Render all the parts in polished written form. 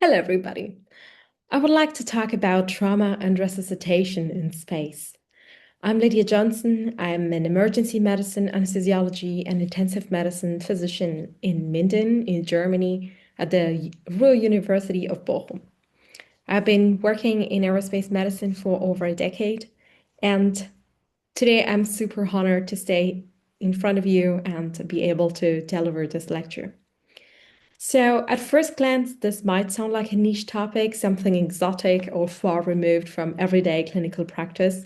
Hello, everybody. I would like to talk about trauma and resuscitation in space. I'm Lydia Johnson. I'm an emergency medicine, anesthesiology, and intensive medicine physician in Minden, in Germany, at the Ruhr University of Bochum. I've been working in aerospace medicine for over a decade, and today I'm super honored to stay in front of you and to be able to deliver this lecture. So, at first glance, this might sound like a niche topic, something exotic or far removed from everyday clinical practice,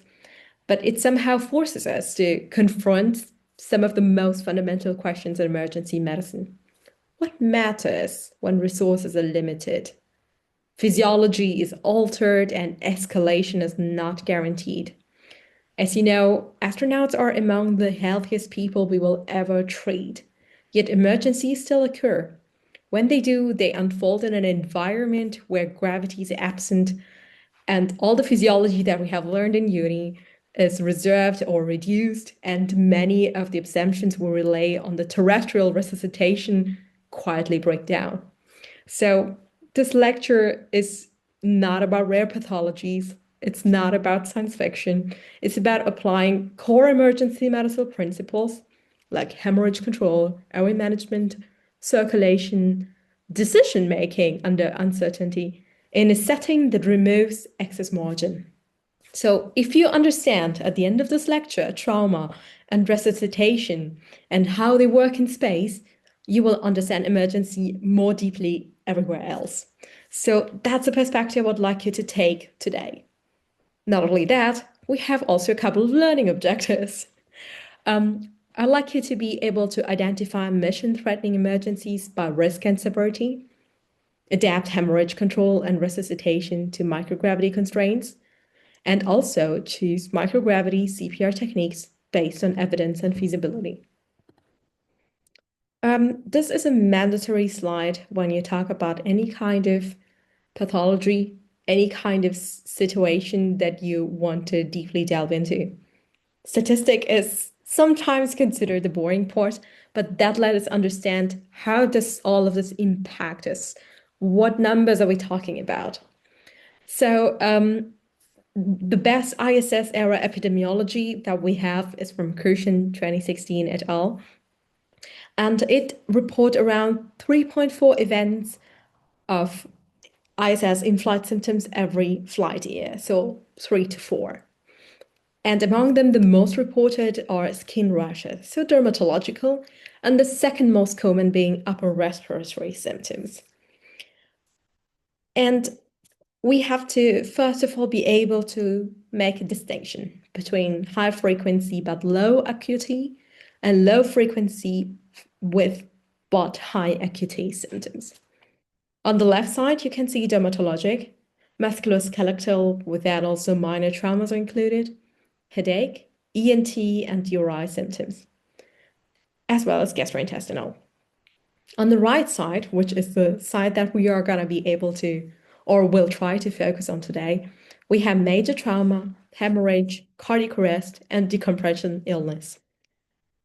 but it somehow forces us to confront some of the most fundamental questions in emergency medicine. What matters when resources are limited? Physiology is altered and escalation is not guaranteed. As you know, astronauts are among the healthiest people we will ever treat, yet emergencies still occur. When they do, they unfold in an environment where gravity is absent and all the physiology that we have learned in uni is reserved or reduced, and many of the assumptions we rely on the terrestrial resuscitation quietly break down. So, this lecture is not about rare pathologies. It's not about science fiction. It's about applying core emergency medicine principles like hemorrhage control, airway management, circulation, decision making under uncertainty in a setting that removes excess margin. So, if you understand at the end of this lecture trauma and resuscitation and how they work in space, you will understand emergency more deeply everywhere else. So, that's a perspective I would like you to take today. Not only that, we have also a couple of learning objectives. I'd like you to be able to identify mission-threatening emergencies by risk and severity, adapt hemorrhage control and resuscitation to microgravity constraints, and also choose microgravity CPR techniques based on evidence and feasibility. This is a mandatory slide when you talk about any kind of pathology, any kind of situation that you want to deeply delve into. Statistic is sometimes considered the boring part, but that let us understand how does all of this impact us? What numbers are we talking about? So the best ISS era epidemiology that we have is from Kirshen 2016 et al. And it report around 3.4 events of ISS in-flight symptoms every flight year, so 3 to 4. And among them, the most reported are skin rashes, so dermatological, and the second most common being upper respiratory symptoms. And we have to, first of all, be able to make a distinction between high frequency but low acuity and low frequency with but high acuity symptoms. On the left side, you can see dermatologic, musculoskeletal, with that also minor traumas are included, headache, ENT, and URI symptoms, as well as gastrointestinal. On the right side, which is the side that we are going to be able to or will try to focus on today, we have major trauma, hemorrhage, cardiac arrest, and decompression illness.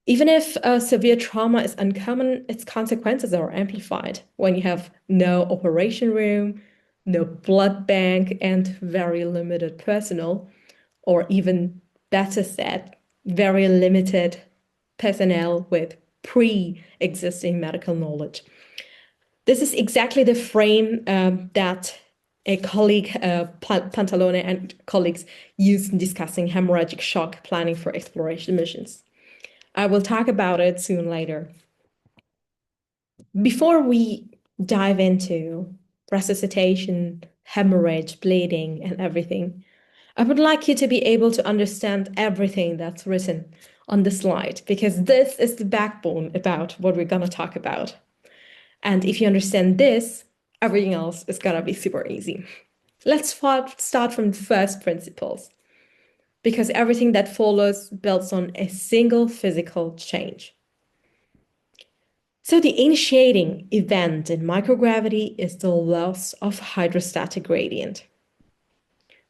Even if severe trauma is uncommon, its consequences are amplified when you have no operation room, no blood bank, and very limited personnel, or even better said, very limited personnel with pre-existing medical knowledge. This is exactly the frame that a colleague, Pantalone and colleagues, used in discussing hemorrhagic shock planning for exploration missions. I will talk about it soon later. Before we dive into resuscitation, hemorrhage, bleeding, and everything, I would like you to be able to understand everything that's written on the slide, because this is the backbone about what we're going to talk about. And if you understand this, everything else is going to be super easy. Let's start from the first principles, because everything that follows builds on a single physical change. So the initiating event in microgravity is the loss of hydrostatic gradient.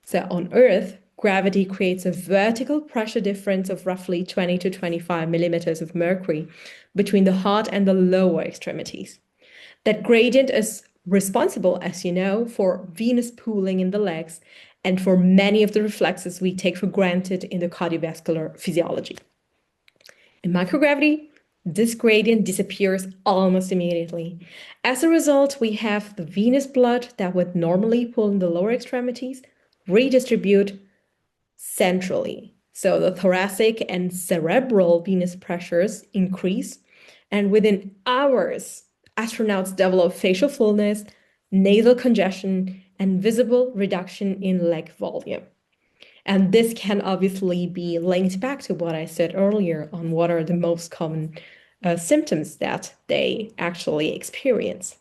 So on Earth, gravity creates a vertical pressure difference of roughly 20 to 25 millimeters of mercury between the heart and the lower extremities. That gradient is responsible, as you know, for venous pooling in the legs and for many of the reflexes we take for granted in the cardiovascular physiology. In microgravity, this gradient disappears almost immediately. As a result, we have the venous blood that would normally pool in the lower extremities redistribute centrally. So the thoracic and cerebral venous pressures increase, and within hours, astronauts develop facial fullness, nasal congestion, and visible reduction in leg volume. And this can obviously be linked back to what I said earlier on what are the most common symptoms that they actually experience.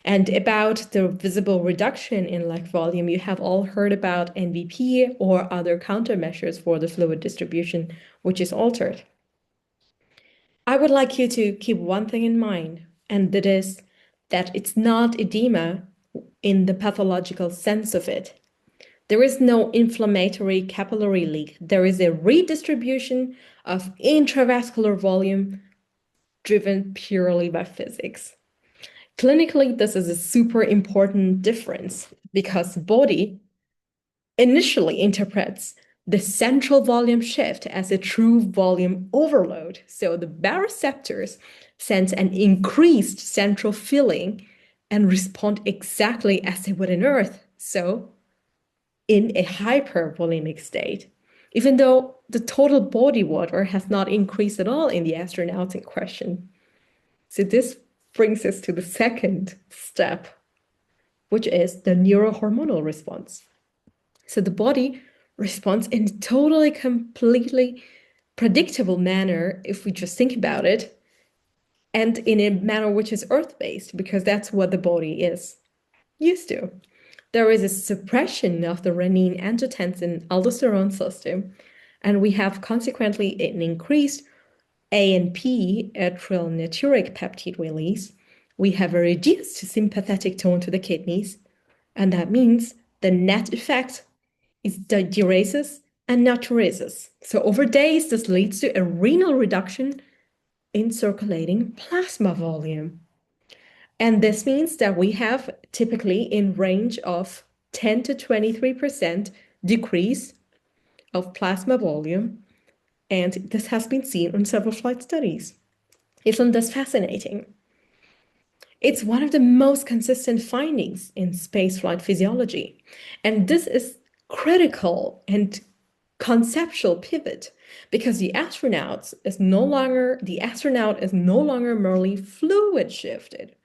And about the visible reduction in leg volume, you have all heard about NVP or other countermeasures for the fluid distribution, which is altered. I would like you to keep one thing in mind, and that is that it's not edema in the pathological sense of it. There is no inflammatory capillary leak. There is a redistribution of intravascular volume driven purely by physics. Clinically, this is a super important difference because the body initially interprets the central volume shift as a true volume overload. So the baroreceptors sense an increased central filling and respond exactly as they would in Earth. So in a hypervolemic state, even though the total body water has not increased at all in the astronauts in question. So this brings us to the second step, which is the neurohormonal response. So the body responds in a totally, completely predictable manner if we just think about it, and in a manner which is earth-based, because that's what the body is used to. There is a suppression of the renin, angiotensin, aldosterone system, and we have consequently an increased ANP, adrenergic peptide release. We have a reduced sympathetic tone to the kidneys, and that means the net effect is diuresis and natriuresis. So over days, this leads to a renal reduction in circulating plasma volume. And this means that we have typically in range of 10 to 23% decrease of plasma volume. And this has been seen on several flight studies. Isn't this fascinating? It's one of the most consistent findings in spaceflight physiology. And this is critical and conceptual pivot because the astronaut is no longer merely fluid shifted.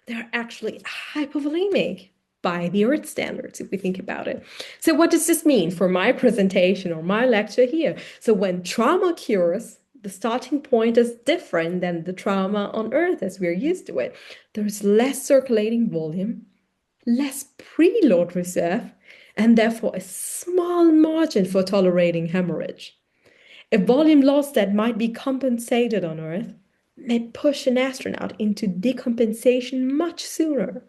They're actually hypovolemic by the Earth standards, if we think about it. So what does this mean for my presentation or my lecture here? So when trauma occurs, the starting point is different than the trauma on Earth as we're used to it. There's less circulating volume, less preload reserve, and therefore a small margin for tolerating hemorrhage. A volume loss that might be compensated on Earth may push an astronaut into decompensation much sooner.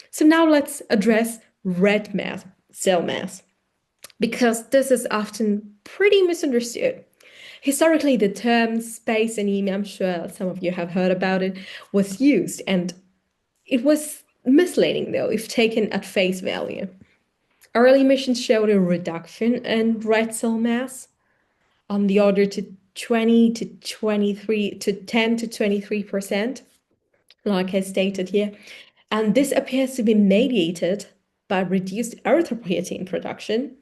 So now let's address red cell mass, because this is often pretty misunderstood. Historically, the term space anemia, I'm sure some of you have heard about it, was used, and it was misleading though, if taken at face value. Early missions showed a reduction in red cell mass on the order to 20 to 23 to 10 to 23%, like I stated here. And this appears to be mediated by reduced erythropoietin production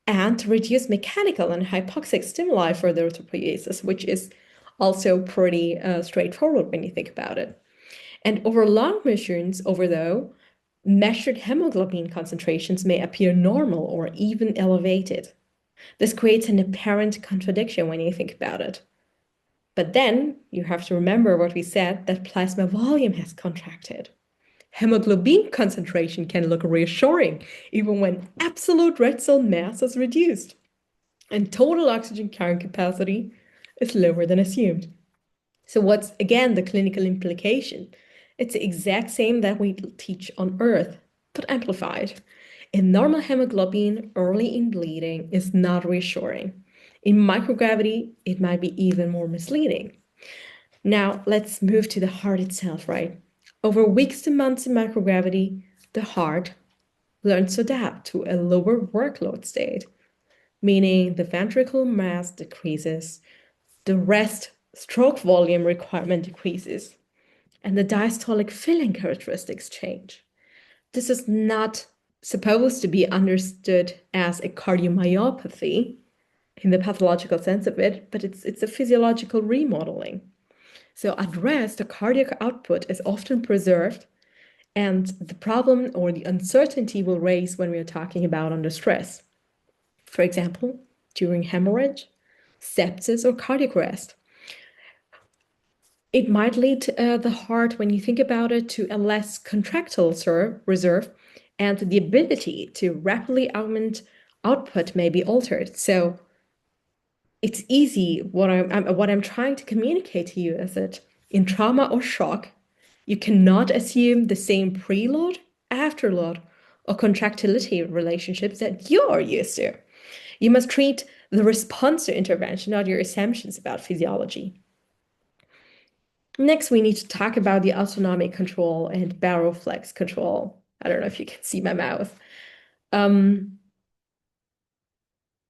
and reduced mechanical and hypoxic stimuli for the erythropoiesis, which is also pretty straightforward when you think about it. And over long missions, measured hemoglobin concentrations may appear normal or even elevated. This creates an apparent contradiction when you think about it. But then you have to remember what we said, that plasma volume has contracted. Hemoglobin concentration can look reassuring even when absolute red cell mass is reduced and total oxygen carrying capacity is lower than assumed. So what's again the clinical implication? It's the exact same that we teach on Earth, but amplified. A normal hemoglobin early in bleeding is not reassuring. In microgravity, it might be even more misleading. Now, let's move to the heart itself, right? Over weeks to months in microgravity, the heart learns to adapt to a lower workload state, meaning the ventricular mass decreases, the rest stroke volume requirement decreases, and the diastolic filling characteristics change. This is not supposed to be understood as a cardiomyopathy in the pathological sense of it, but it's a physiological remodeling. So at rest, the cardiac output is often preserved, and the problem or the uncertainty will raise when we are talking about under stress. For example, during hemorrhage, sepsis, or cardiac arrest. It might lead the heart, when you think about it, to a less contractile reserve, and the ability to rapidly augment output may be altered. So it's easy. What I'm trying to communicate to you is that in trauma or shock, you cannot assume the same preload, afterload, or contractility relationships that you're used to. You must treat the response to intervention, not your assumptions about physiology. Next, we need to talk about the autonomic control and baroflex control. I don't know if you can see my mouth. Um,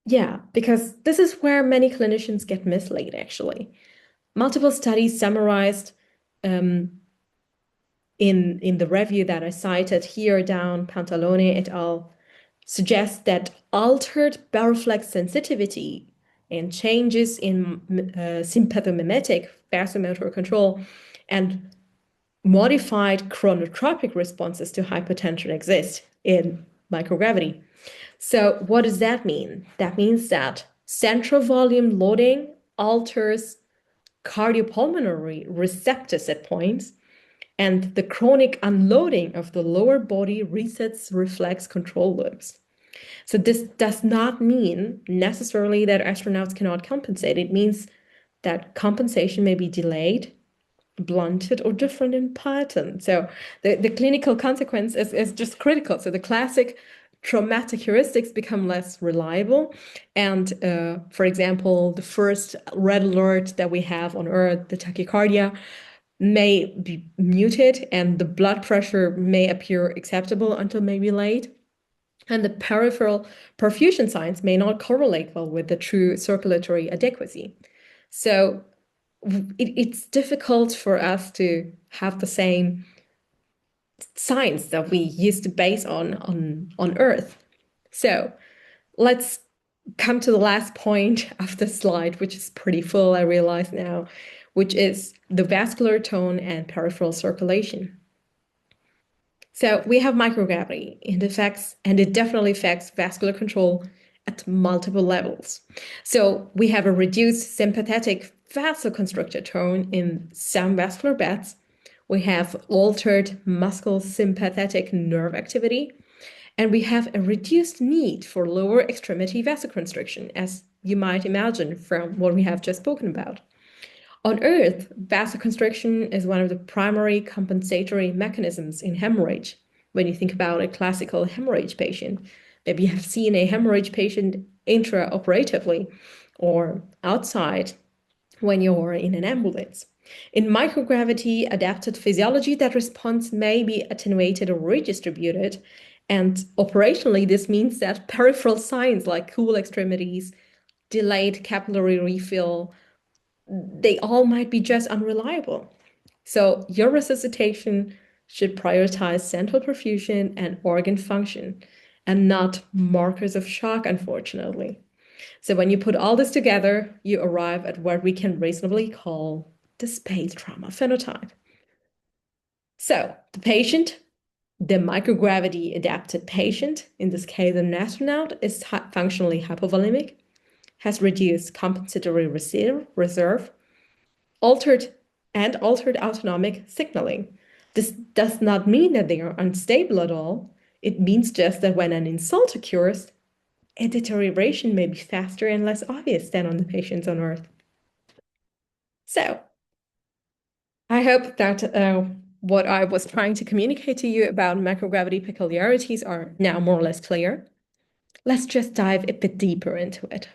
yeah, because this is where many clinicians get misled, actually. Multiple studies summarized in the review that I cited here down, Pantalone et al., suggest that altered baroflex sensitivity and changes in sympathomimetic vasomotor control and modified chronotropic responses to hypertension exist in microgravity. So what does that mean? That means that central volume loading alters cardiopulmonary receptor set points, and the chronic unloading of the lower body resets reflex control loops. So this does not mean necessarily that astronauts cannot compensate. It means that compensation may be delayed, blunted, or different in pattern. So the clinical consequence is just critical. So the classic traumatic heuristics become less reliable. And for example, the first red alert that we have on Earth, the tachycardia, may be muted and the blood pressure may appear acceptable until maybe late. And the peripheral perfusion signs may not correlate well with the true circulatory adequacy. So it's difficult for us to have the same science that we used to base on Earth. So let's come to the last point of the slide, which is pretty full, I realize now, which is the vascular tone and peripheral circulation. So we have microgravity, and it definitely affects vascular control at multiple levels. So we have a reduced sympathetic vasoconstrictor tone in some vascular beds. We have altered muscle sympathetic nerve activity, and we have a reduced need for lower extremity vasoconstriction, as you might imagine from what we have just spoken about. On Earth, vasoconstriction is one of the primary compensatory mechanisms in hemorrhage. When you think about a classical hemorrhage patient, maybe you have seen a hemorrhage patient intraoperatively or outside when you're in an ambulance. In microgravity adapted physiology, that response may be attenuated or redistributed. And operationally, this means that peripheral signs like cool extremities, delayed capillary refill, they all might be just unreliable. So your resuscitation should prioritize central perfusion and organ function and not markers of shock, unfortunately. So when you put all this together, you arrive at what we can reasonably call the space trauma phenotype. So the microgravity adapted patient, in this case an astronaut, is functionally hypovolemic, has reduced compensatory reserve, altered autonomic signaling. This does not mean that they are unstable at all. It means just that when an insult occurs, a deterioration may be faster and less obvious than on the patients on Earth. So I hope that what I was trying to communicate to you about microgravity peculiarities are now more or less clear. Let's just dive a bit deeper into it.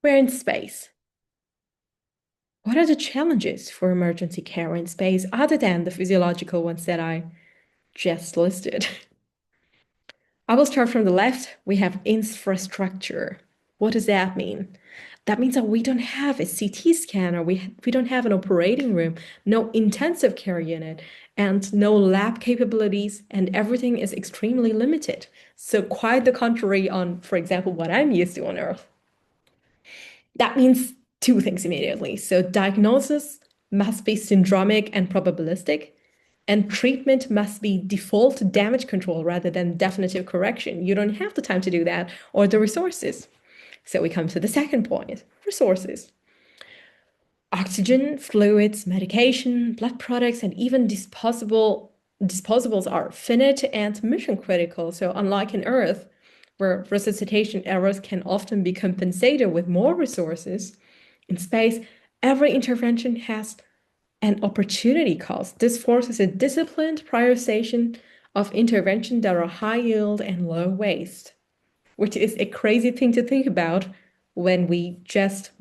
We're in space. What are the challenges for emergency care in space other than the physiological ones that I just listed? I will start from the left. We have infrastructure. What does that mean? That means that we don't have a CT scanner, we don't have an operating room, no intensive care unit, and no lab capabilities, and everything is extremely limited. So quite the contrary on, for example, what I'm used to on Earth. That means two things immediately. So diagnosis must be syndromic and probabilistic, and treatment must be default damage control rather than definitive correction. You don't have the time to do that or the resources. So we come to the second point, resources. Oxygen, fluids, medication, blood products, and even disposables are finite and mission critical. So unlike in Earth, where resuscitation errors can often be compensated with more resources, in space, every intervention has an opportunity cost. This forces a disciplined prioritization of intervention that are high yield and low waste, which is a crazy thing to think about when we just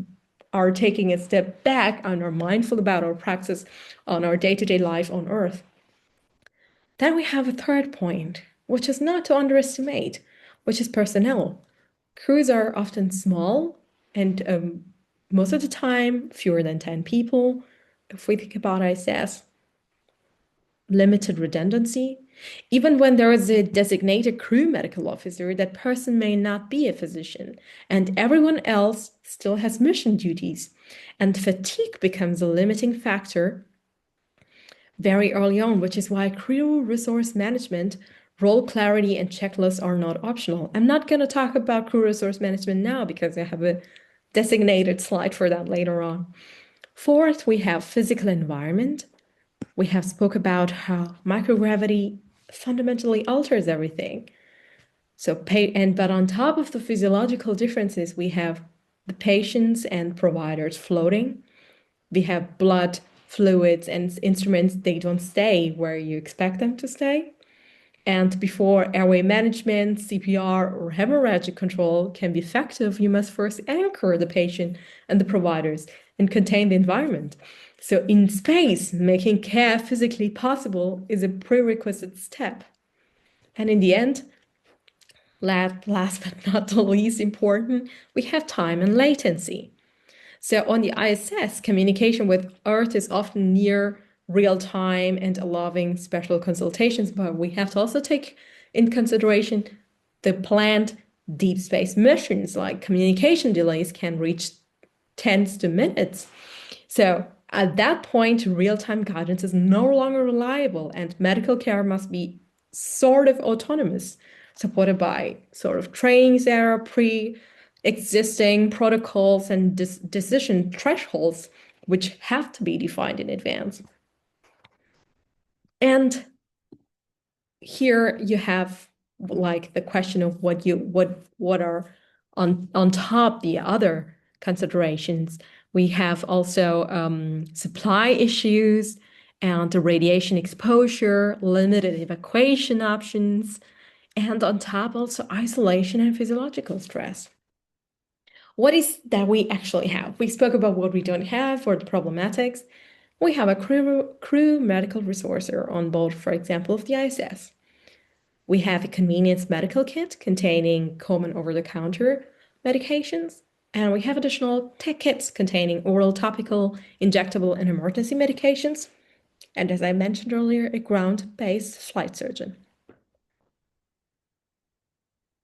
are taking a step back and are mindful about our practice on our day-to-day life on Earth. Then we have a third point, which is not to underestimate, which is personnel. Crews are often small and most of the time fewer than 10 people. If we think about ISS, limited redundancy. Even when there is a designated crew medical officer, that person may not be a physician, and everyone else still has mission duties. And fatigue becomes a limiting factor very early on, which is why crew resource management, role clarity, and checklists are not optional. I'm not going to talk about crew resource management now because I have a designated slide for that later on. Fourth, we have physical environment. We have spoke about how microgravity fundamentally alters everything. But on top of the physiological differences, we have the patients and providers floating. We have blood, fluids, and instruments, they don't stay where you expect them to stay. And before airway management, CPR, or hemorrhagic control can be effective, you must first anchor the patient and the providers and contain the environment. So in space, making care physically possible is a prerequisite step. And in the end, last but not the least important, we have time and latency. So on the ISS, communication with Earth is often near real time and allowing special consultations, but we have to also take in consideration the planned deep space missions, like communication delays can reach tens to minutes. So at that point, real-time guidance is no longer reliable, and medical care must be sort of autonomous, supported by sort of trainings that are pre-existing protocols and decision thresholds, which have to be defined in advance. And here you have like the question of what are on top the other considerations. We have also supply issues and the radiation exposure, limited evacuation options, and on top also isolation and physiological stress. What is that we actually have? We spoke about what we don't have or the problematics. We have a crew medical resourcer on board, for example, of the ISS. We have a convenience medical kit containing common over-the-counter medications, and we have additional tech kits containing oral, topical, injectable, and emergency medications. And as I mentioned earlier, a ground-based flight surgeon.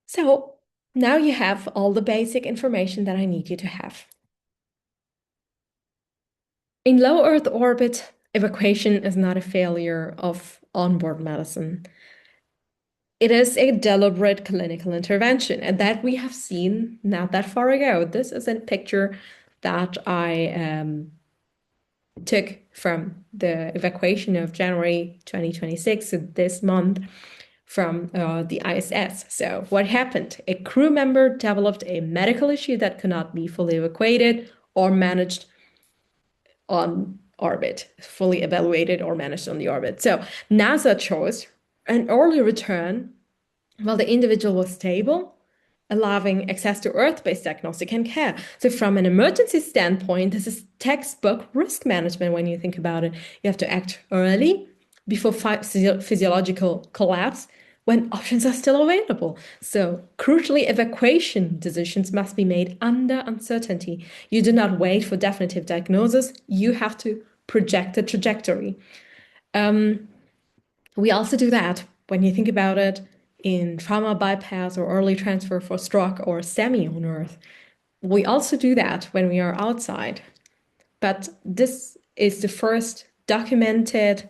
So now you have all the basic information that I need you to have. In low Earth orbit, evacuation is not a failure of onboard medicine. It is a deliberate clinical intervention, and that we have seen not that far ago. This is a picture that I took from the evacuation of January 2026, so this month, from the ISS. So what happened? A crew member developed a medical issue that could not be fully evacuated or managed on orbit, fully evaluated or managed on the orbit. So NASA chose an early return while the individual was stable allowing access to Earth-based diagnostic and care. So from an emergency standpoint, this is textbook risk management when you think about it. You have to act early before physiological collapse when options are still available. So crucially, evacuation decisions must be made under uncertainty. You do not wait for definitive diagnosis. You have to project the trajectory. We also do that when you think about it in trauma bypass or early transfer for stroke or STEMI on Earth. We also do that when we are outside. But this is the first documented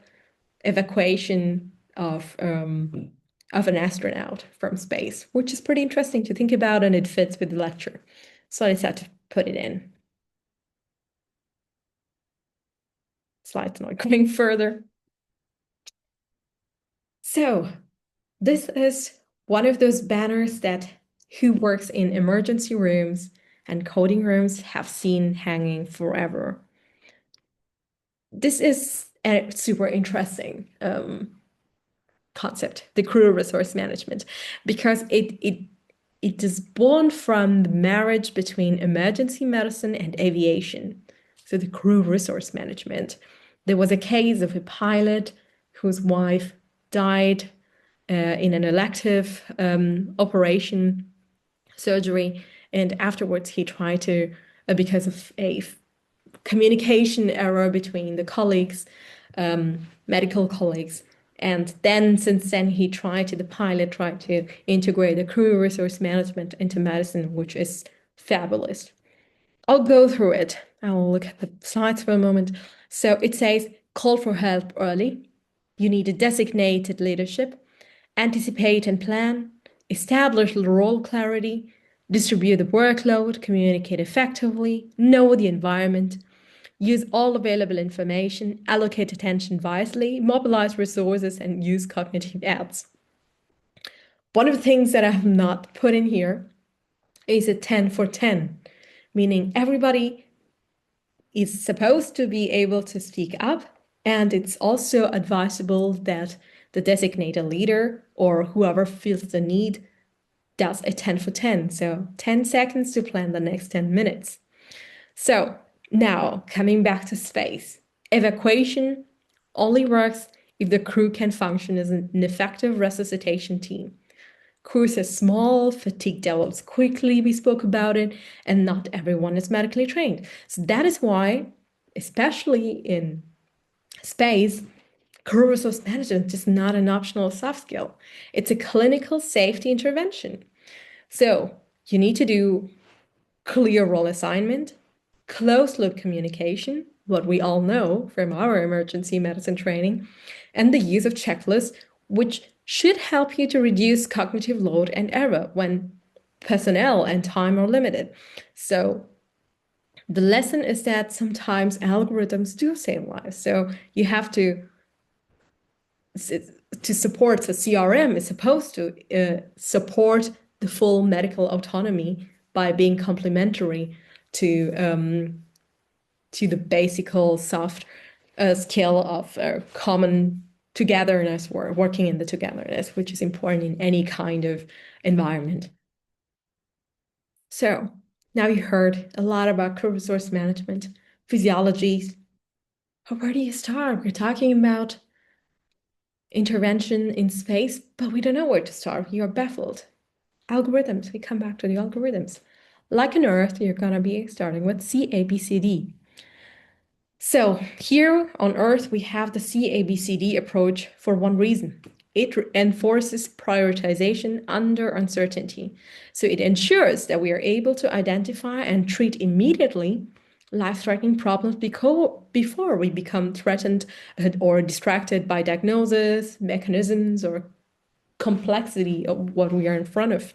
evacuation of an astronaut from space, which is pretty interesting to think about, and it fits with the lecture. So I decided to put it in. Slides not going further. So this is one of those banners that who works in emergency rooms and coding rooms have seen hanging forever. This is a super interesting concept, the crew resource management, because it is born from the marriage between emergency medicine and aviation. So the crew resource management. There was a case of a pilot whose wife died in an elective operation surgery, and afterwards he tried to, because of a communication error between the colleagues, medical colleagues. And then, since then, the pilot tried to integrate the crew resource management into medicine, which is fabulous. I'll go through it. I'll look at the slides for a moment. So it says, call for help early. You need a designated leadership, anticipate and plan, establish role clarity, distribute the workload, communicate effectively, know the environment, use all available information, allocate attention wisely, mobilize resources, and use cognitive ads. One of the things that I have not put in here is a 10 for 10, meaning everybody is supposed to be able to speak up, and it's also advisable that the designated leader or whoever feels the need does a 10 for 10. So 10 seconds to plan the next 10 minutes. So now coming back to space, evacuation only works if the crew can function as an effective resuscitation team. Crews are small, fatigue develops quickly, we spoke about it, and not everyone is medically trained. So that is why, especially in space, crew resource management is not an optional soft skill. It's a clinical safety intervention. So you need to do clear role assignment, closed loop communication, what we all know from our emergency medicine training, and the use of checklists, which should help you to reduce cognitive load and error when personnel and time are limited. So the lesson is that sometimes algorithms do save lives. So you have to support, the CRM is supposed to support the full medical autonomy by being complementary to the basic soft skill of common togetherness or working in the togetherness, which is important in any kind of environment. So now you heard a lot about crew resource management, physiology. Where do you start? We're talking about intervention in space, but we don't know where to start. You're baffled. Algorithms, we come back to the algorithms. Like on Earth, you're going to be starting with CABCD. So here on Earth, we have the CABCD approach for one reason. It enforces prioritization under uncertainty. So it ensures that we are able to identify and treat immediately life-threatening problems before we become threatened or distracted by diagnosis, mechanisms, or complexity of what we are in front of.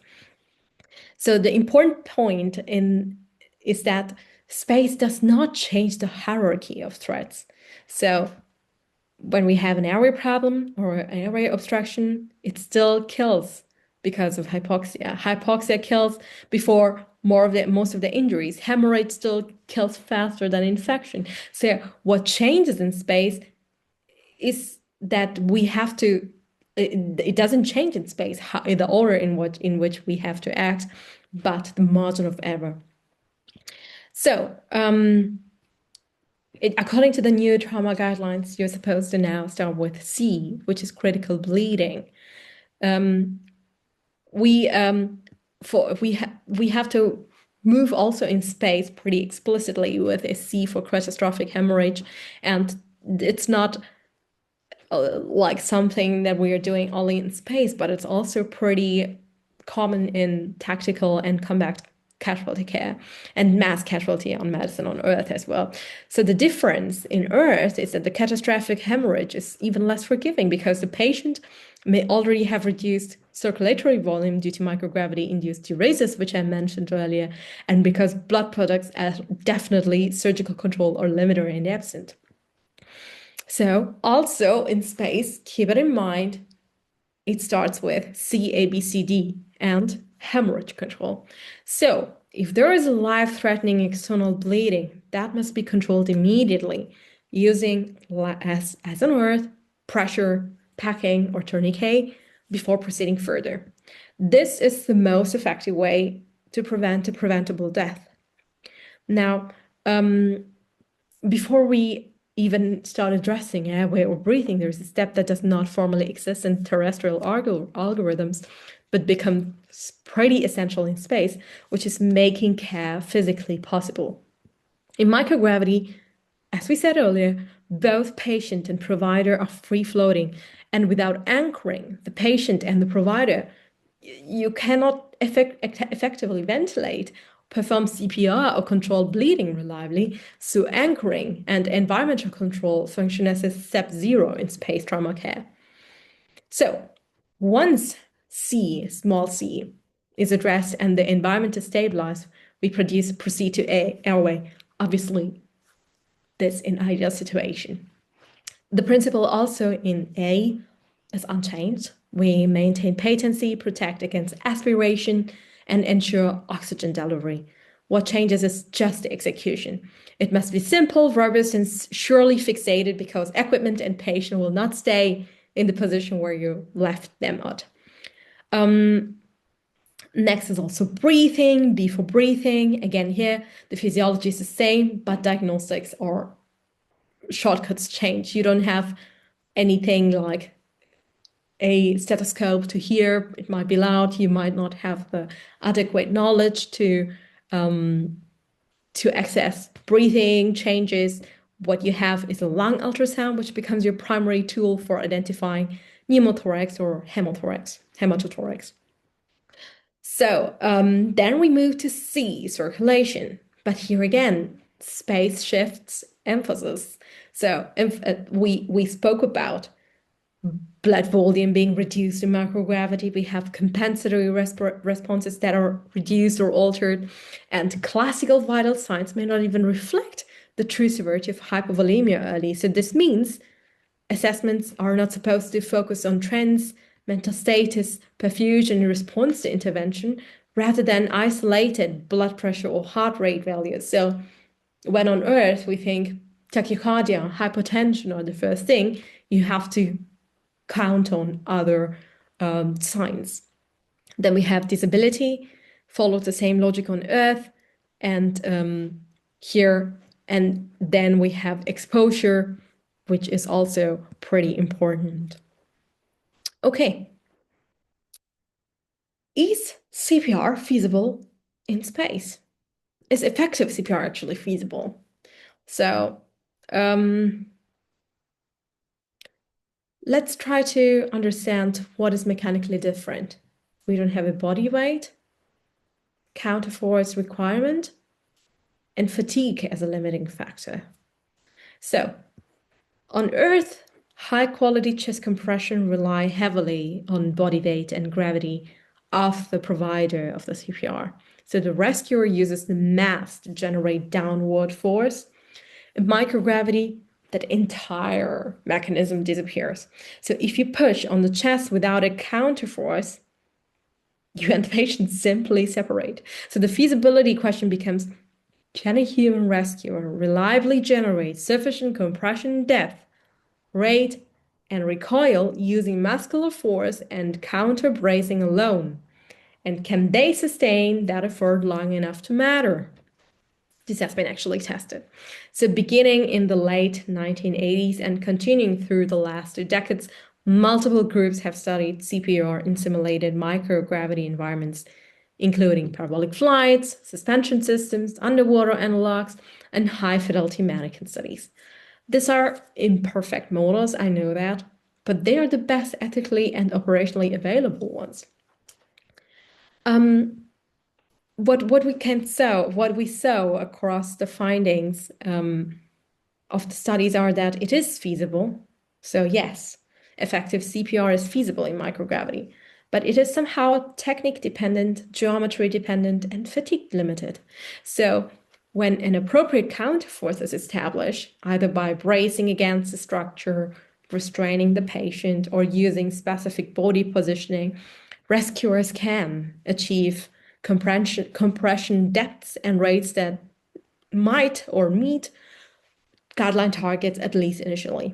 So the important point is that space does not change the hierarchy of threats. So when we have an airway problem or an airway obstruction, it still kills because of hypoxia. Hypoxia kills before most of the injuries. Hemorrhage still kills faster than infection. So what changes in space is that we have to it doesn't change in space, the order in which we have to act, but the margin of error. So, according to the new trauma guidelines, you're supposed to now start with C, which is critical bleeding. We we have to move also in space pretty explicitly with a C for catastrophic hemorrhage, and it's not like something that we are doing only in space, but it's also pretty common in tactical and combat casualty care and mass casualty on medicine on Earth as well. So the difference in Earth is that the catastrophic hemorrhage is even less forgiving because the patient may already have reduced circulatory volume due to microgravity-induced diuresis, which I mentioned earlier, and because blood products are definitely surgical control or limited and absent. So also in space, keep it in mind, it starts with C, A, B, C, D and hemorrhage control. So if there is a life-threatening external bleeding, that must be controlled immediately using, as on Earth, pressure, packing, or tourniquet before proceeding further. This is the most effective way to prevent a preventable death. Now, before we even start addressing airway or breathing, there's a step that does not formally exist in terrestrial algorithms, but becomes pretty essential in space, which is making care physically possible. In microgravity, as we said earlier, both patient and provider are free floating, and without anchoring the patient and the provider, you cannot effectively ventilate, perform CPR, or control bleeding reliably. So anchoring and environmental control function as a step zero in space trauma care. So once C, small c, is addressed and the environment is stabilized, we proceed to airway. Obviously, this in ideal situation. The principle also in A is unchanged. We maintain patency, protect against aspiration, and ensure oxygen delivery. What changes is just the execution. It must be simple, robust, and surely fixated because equipment and patient will not stay in the position where you left them at. Next is also breathing, B for breathing. Again, here, the physiology is the same, but diagnostics or shortcuts change. You don't have anything like a stethoscope to hear. It might be loud. You might not have the adequate knowledge to access breathing changes. What you have is a lung ultrasound, which becomes your primary tool for identifying pneumothorax or hemotothorax. So then we move to C, circulation. But here again, space shifts emphasis. So we spoke about blood volume being reduced in microgravity. We have compensatory responses that are reduced or altered, and classical vital signs may not even reflect the true severity of hypovolemia early. So this means assessments are not supposed to focus on trends, mental status, perfusion, response to intervention, rather than isolated blood pressure or heart rate values. So when on Earth we think tachycardia, hypotension are the first thing, you have to count on other signs. Then we have disability, follows the same logic on Earth, and here, and then we have exposure, which is also pretty important. Okay. Is CPR feasible in space? Is effective CPR actually feasible? So let's try to understand what is mechanically different. We don't have a body weight, counterforce requirement, and fatigue as a limiting factor. So on Earth, high-quality chest compression rely heavily on body weight and gravity of the provider of the CPR. So the rescuer uses the mass to generate downward force. In microgravity, that entire mechanism disappears. So if you push on the chest without a counterforce, you and the patient simply separate. So the feasibility question becomes, can a human rescuer reliably generate sufficient compression depth, rate, and recoil using muscular force and counter bracing alone? And can they sustain that effort long enough to matter? This has been actually tested. So, beginning in the late 1980s and continuing through the last 2 decades, multiple groups have studied CPR in simulated microgravity environments, including parabolic flights, suspension systems, underwater analogs, and high fidelity mannequin studies. These are imperfect models, I know that, but they are the best ethically and operationally available ones. What we saw across the findings of the studies are that it is feasible. So yes, effective CPR is feasible in microgravity, but it is somehow technique dependent, geometry dependent, and fatigue limited. So when an appropriate counterforce is established, either by bracing against the structure, restraining the patient, or using specific body positioning, rescuers can achieve compression depths and rates that might or meet guideline targets, at least initially.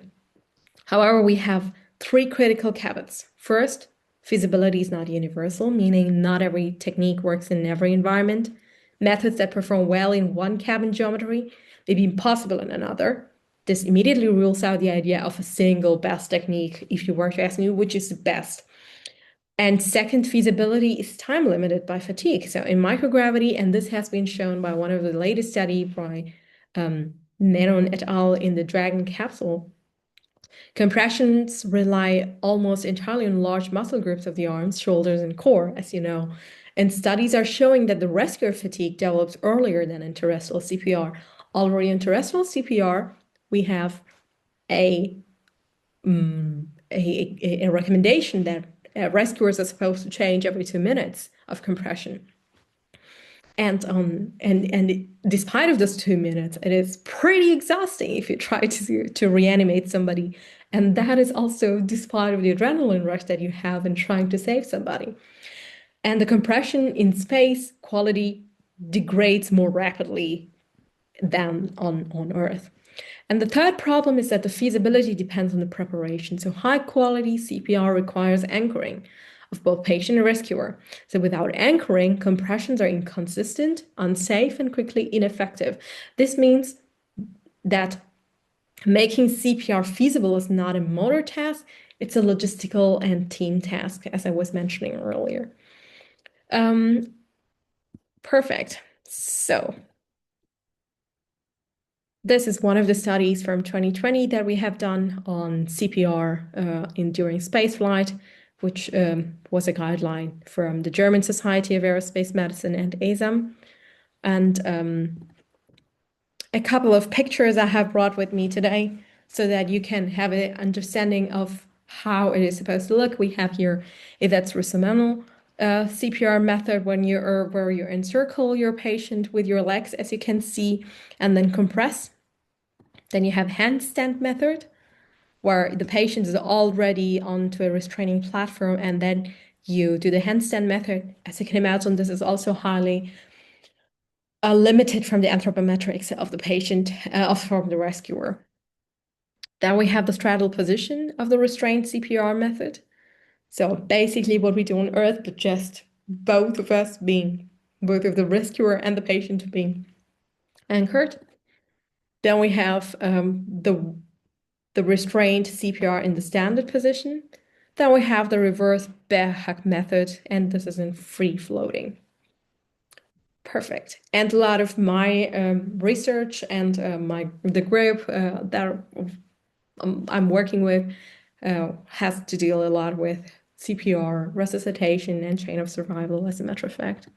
However, we have three critical caveats. First, feasibility is not universal, meaning not every technique works in every environment. Methods that perform well in one cabin geometry may be impossible in another. This immediately rules out the idea of a single best technique if you were to ask me which is the best. And second, feasibility is time limited by fatigue. So in microgravity, and this has been shown by one of the latest study by Menon et al. In the Dragon capsule, compressions rely almost entirely on large muscle groups of the arms, shoulders, and core, as you know. And studies are showing that the rescue fatigue develops earlier than in terrestrial CPR. Already in terrestrial CPR, we have a recommendation that rescuers are supposed to change every 2 minutes of compression. And despite of those 2 minutes, it is pretty exhausting if you try to reanimate somebody. And that is also despite of the adrenaline rush that you have in trying to save somebody. And the compression in space quality degrades more rapidly than on Earth. And the third problem is that the feasibility depends on the preparation. So high quality CPR requires anchoring of both patient and rescuer. So without anchoring, compressions are inconsistent, unsafe, and quickly ineffective. This means that making CPR feasible is not a motor task, it's a logistical and team task, as I was mentioning earlier. Perfect. So this is one of the studies from 2020 that we have done on CPR during spaceflight, which was a guideline from the German Society of Aerospace Medicine and ASAM. And a couple of pictures I have brought with me today so that you can have an understanding of how it is supposed to look. We have here a retrocemental CPR method where you encircle your patient with your legs, as you can see, and then compress. Then you have handstand method, where the patient is already onto a restraining platform, and then you do the handstand method. As you can imagine, this is also highly limited from the anthropometrics of the patient, from the rescuer. Then we have the straddle position of the restrained CPR method. So basically what we do on Earth, but just both of the rescuer and the patient being anchored. Then we have the restrained CPR in the standard position. Then we have the reverse bear hug method, and this is in free floating. Perfect. And a lot of my research and the group that I'm working with has to deal a lot with CPR, resuscitation, and chain of survival, as a matter of fact.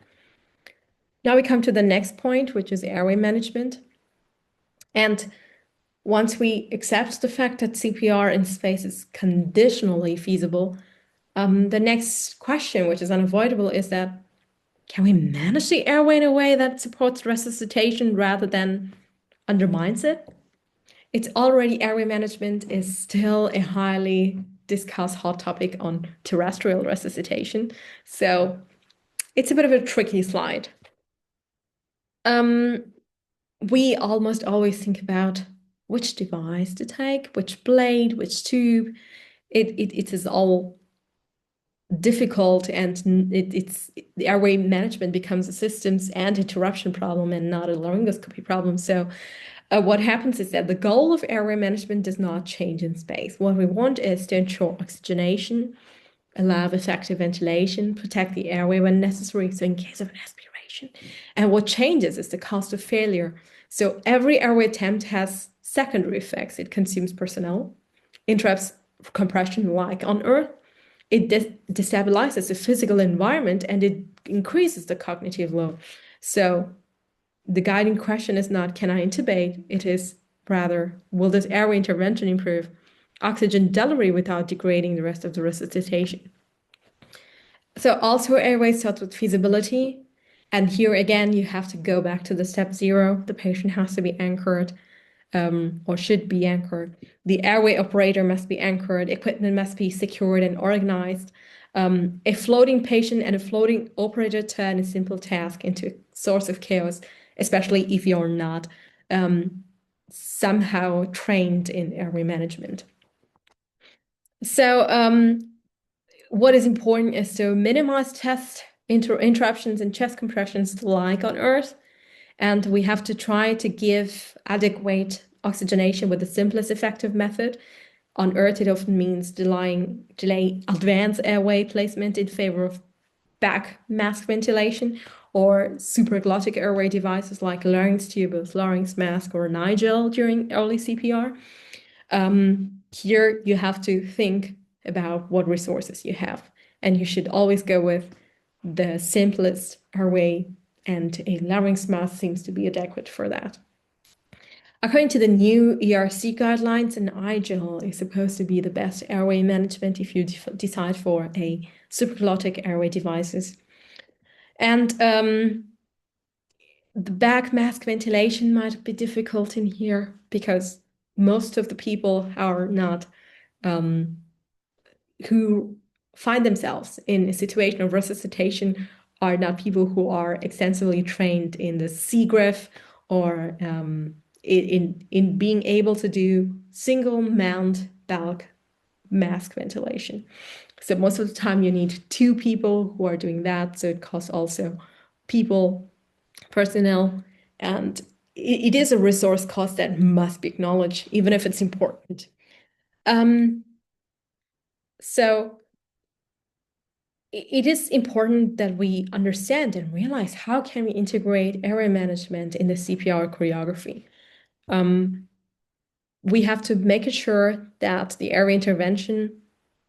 Now we come to the next point, which is airway management. And once we accept the fact that CPR in space is conditionally feasible, the next question, which is unavoidable, is that can we manage the airway in a way that supports resuscitation rather than undermines it? It's already airway management is still a highly discussed hot topic on terrestrial resuscitation. So it's a bit of a tricky slide. We almost always think about which device to take, which blade, which tube. it is all difficult, and it's the airway management becomes a systems and interruption problem and not a laryngoscopy problem. So what happens is that the goal of airway management does not change in space. What we want is to ensure oxygenation, allow effective ventilation, protect the airway when necessary, so in case of an aspiration. And what changes is the cost of failure. So every airway attempt has secondary effects. It consumes personnel, interrupts compression like on Earth, it destabilizes the physical environment, and it increases the cognitive load. So the guiding question is not, can I intubate? It is rather, will this airway intervention improve oxygen delivery without degrading the rest of the resuscitation? So also airway starts with feasibility. And here again, you have to go back to the step zero. The patient has to be anchored, or should be anchored. The airway operator must be anchored. Equipment must be secured and organized. A floating patient and a floating operator turn a simple task into a source of chaos, especially if you're not somehow trained in airway management. So what is important is to minimize chest interruptions and chest compressions like on Earth. And we have to try to give adequate oxygenation with the simplest effective method. On Earth, it often means delaying advanced airway placement in favor of back mask ventilation or supraglottic airway devices like larynx tubes, larynx mask, or Nigel during early CPR. Here you have to think about what resources you have, and you should always go with the simplest airway, and a larynx mask seems to be adequate for that. According to the new ERC guidelines, an IGEL is supposed to be the best airway management if you decide for a supraglottic airway devices. And the back mask ventilation might be difficult in here because most of the people are not who find themselves in a situation of resuscitation are not people who are extensively trained in the CGRIF or in being able to do single mount bulk mask ventilation. So most of the time you need two people who are doing that. So it costs also people, personnel, and it is a resource cost that must be acknowledged, even if it's important. So it is important that we understand and realize how can we integrate airway management in the CPR choreography. We have to make sure that the airway intervention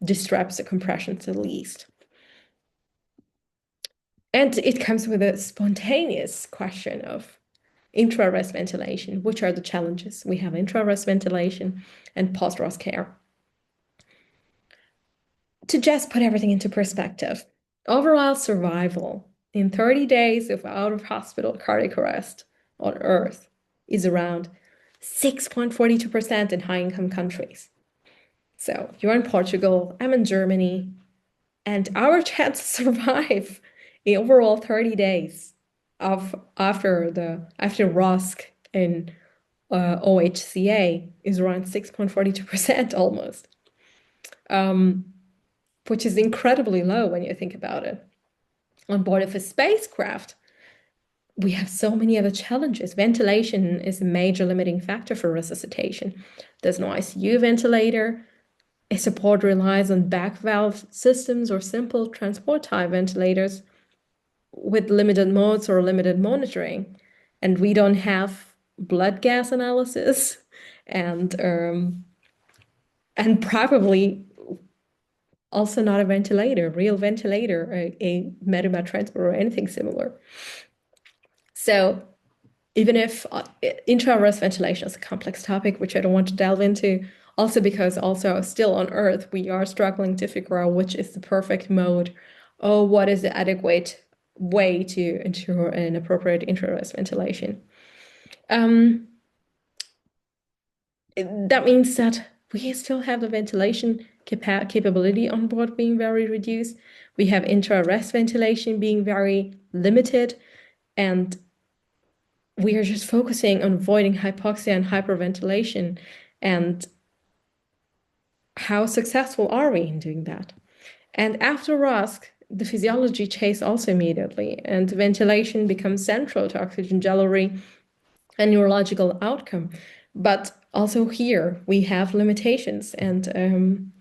disrupts the compressions at least. And it comes with a spontaneous question of intra-arrest ventilation. Which are the challenges? We have intra-arrest ventilation and post-ROS care. To just put everything into perspective, overall survival in 30 days of out-of-hospital cardiac arrest on Earth is around 6.42% in high-income countries. So you're in Portugal, I'm in Germany, and our chance to survive in overall 30 days after ROSC in OHCA is around 6.42% almost, which is incredibly low when you think about it. On board of a spacecraft, we have so many other challenges. Ventilation is a major limiting factor for resuscitation. There's no ICU ventilator. A support relies on back valve systems or simple transport type ventilators with limited modes or limited monitoring. And we don't have blood gas analysis and probably also not a ventilator, real ventilator, a medevac transport or anything similar. So even if intra-arrest ventilation is a complex topic, which I don't want to delve into, also because also still on Earth, we are struggling to figure out which is the perfect mode or what is the adequate way to ensure an appropriate intra-arrest ventilation. That means that we still have the ventilation capability on board being very reduced. We have intra-arrest ventilation being very limited, and we are just focusing on avoiding hypoxia and hyperventilation. And how successful are we in doing that? And after ROSC, the physiology changed also immediately, and ventilation becomes central to oxygen delivery and neurological outcome. But also here we have limitations, and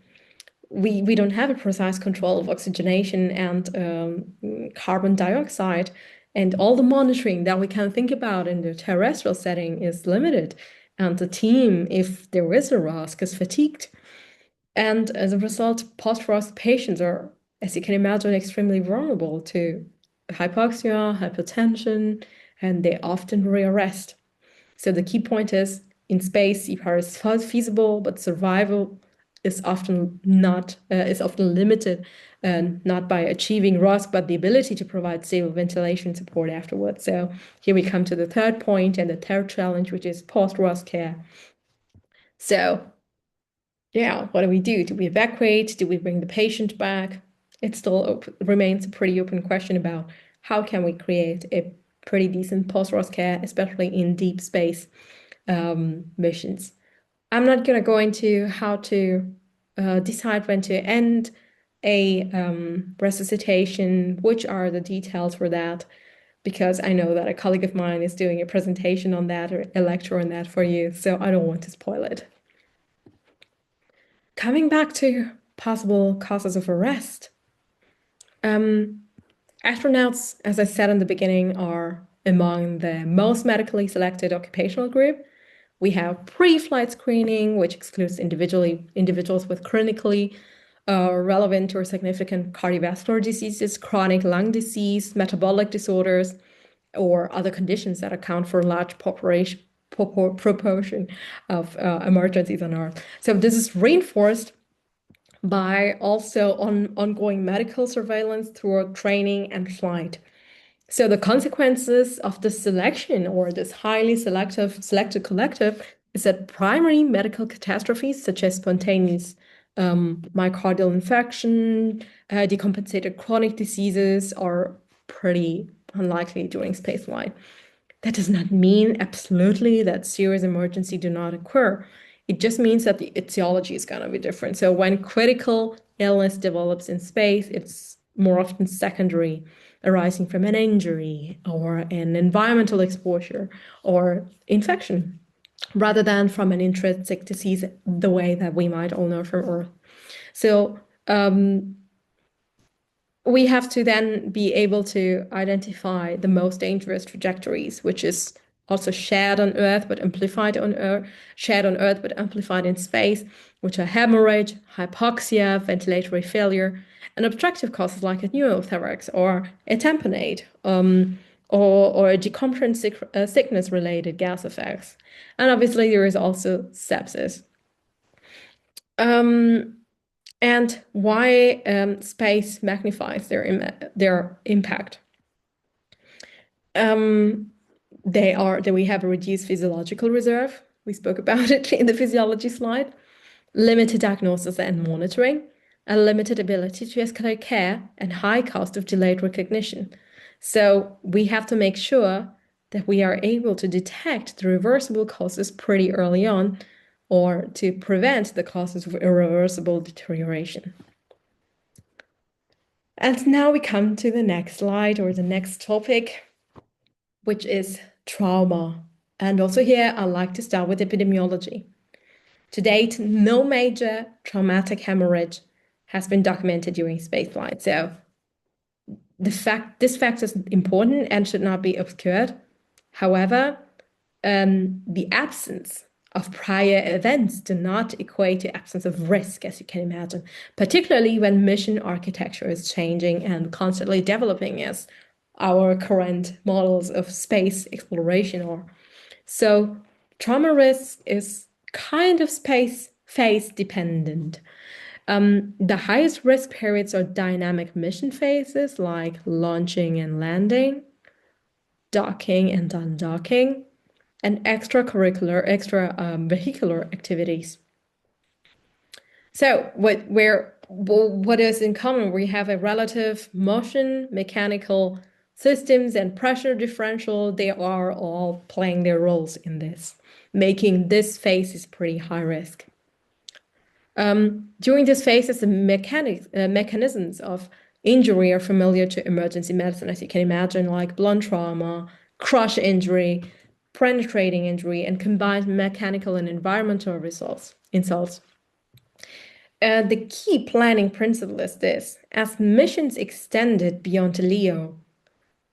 we don't have a precise control of oxygenation and carbon dioxide. And all the monitoring that we can think about in the terrestrial setting is limited. And the team, if there is a ROSC, is fatigued. And as a result, post-ROSC patients are, as you can imagine, extremely vulnerable to hypoxia, hypertension, and they often rearrest. So the key point is in space, CPAP is feasible, but survival is often limited, not by achieving ROSC, but the ability to provide stable ventilation support afterwards. So here we come to the third point and the third challenge, which is post-ROSC care. So yeah, what do we do? Do we evacuate? Do we bring the patient back? It still remains a pretty open question about how can we create a pretty decent post-ROSC care, especially in deep space missions. I'm not going to go into how to decide when to end a resuscitation, which are the details for that, because I know that a colleague of mine is doing a presentation on that or a lecture on that for you, so I don't want to spoil it. Coming back to possible causes of arrest, astronauts, as I said in the beginning, are among the most medically selected occupational group. We have pre-flight screening, which excludes individuals with clinically relevant or significant cardiovascular diseases, chronic lung disease, metabolic disorders, or other conditions that account for a large proportion of emergencies on Earth. So this is reinforced by also ongoing medical surveillance through training and flight. So the consequences of the selection or this highly selected collective is that primary medical catastrophes such as spontaneous myocardial infarction, decompensated chronic diseases are pretty unlikely during spaceflight. That does not mean absolutely that serious emergency do not occur. It just means that the etiology is going to be different. So when critical illness develops in space, it's more often secondary, arising from an injury or an environmental exposure or infection, rather than from an intrinsic disease, the way that we might all know from Earth. So we have to then be able to identify the most dangerous trajectories, which is also shared on Earth, but amplified on Earth, shared on Earth, but amplified in space, which are hemorrhage, hypoxia, ventilatory failure, and obstructive causes like a pneumothorax or a tamponade, or a decompression sickness-related gas effects. And obviously, there is also sepsis. And why space magnifies their impact. We have a reduced physiological reserve. We spoke about it in the physiology slide. Limited diagnosis and monitoring, a limited ability to escalate care, and high cost of delayed recognition. So we have to make sure that we are able to detect the reversible causes pretty early on, or to prevent the causes of irreversible deterioration. And now we come to the next slide or the next topic, which is trauma. And also here, I'd like to start with epidemiology. To date, no major traumatic hemorrhage has been documented during spaceflight. So this fact is important and should not be obscured. However, the absence of prior events do not equate to absence of risk, as you can imagine, particularly when mission architecture is changing and constantly developing as our current models of space exploration are. So trauma risk is kind of space phase dependent. The highest risk periods are dynamic mission phases like launching and landing, docking and undocking, and extravehicular activities. So what is in common? We have a relative motion, mechanical systems, and pressure differential. They are all playing their roles in this, making this phase is pretty high risk. During this phase, the mechanisms of injury are familiar to emergency medicine, as you can imagine, like blunt trauma, crush injury, penetrating injury, and combined mechanical and environmental insults. The key planning principle is this: as missions extended beyond Leo,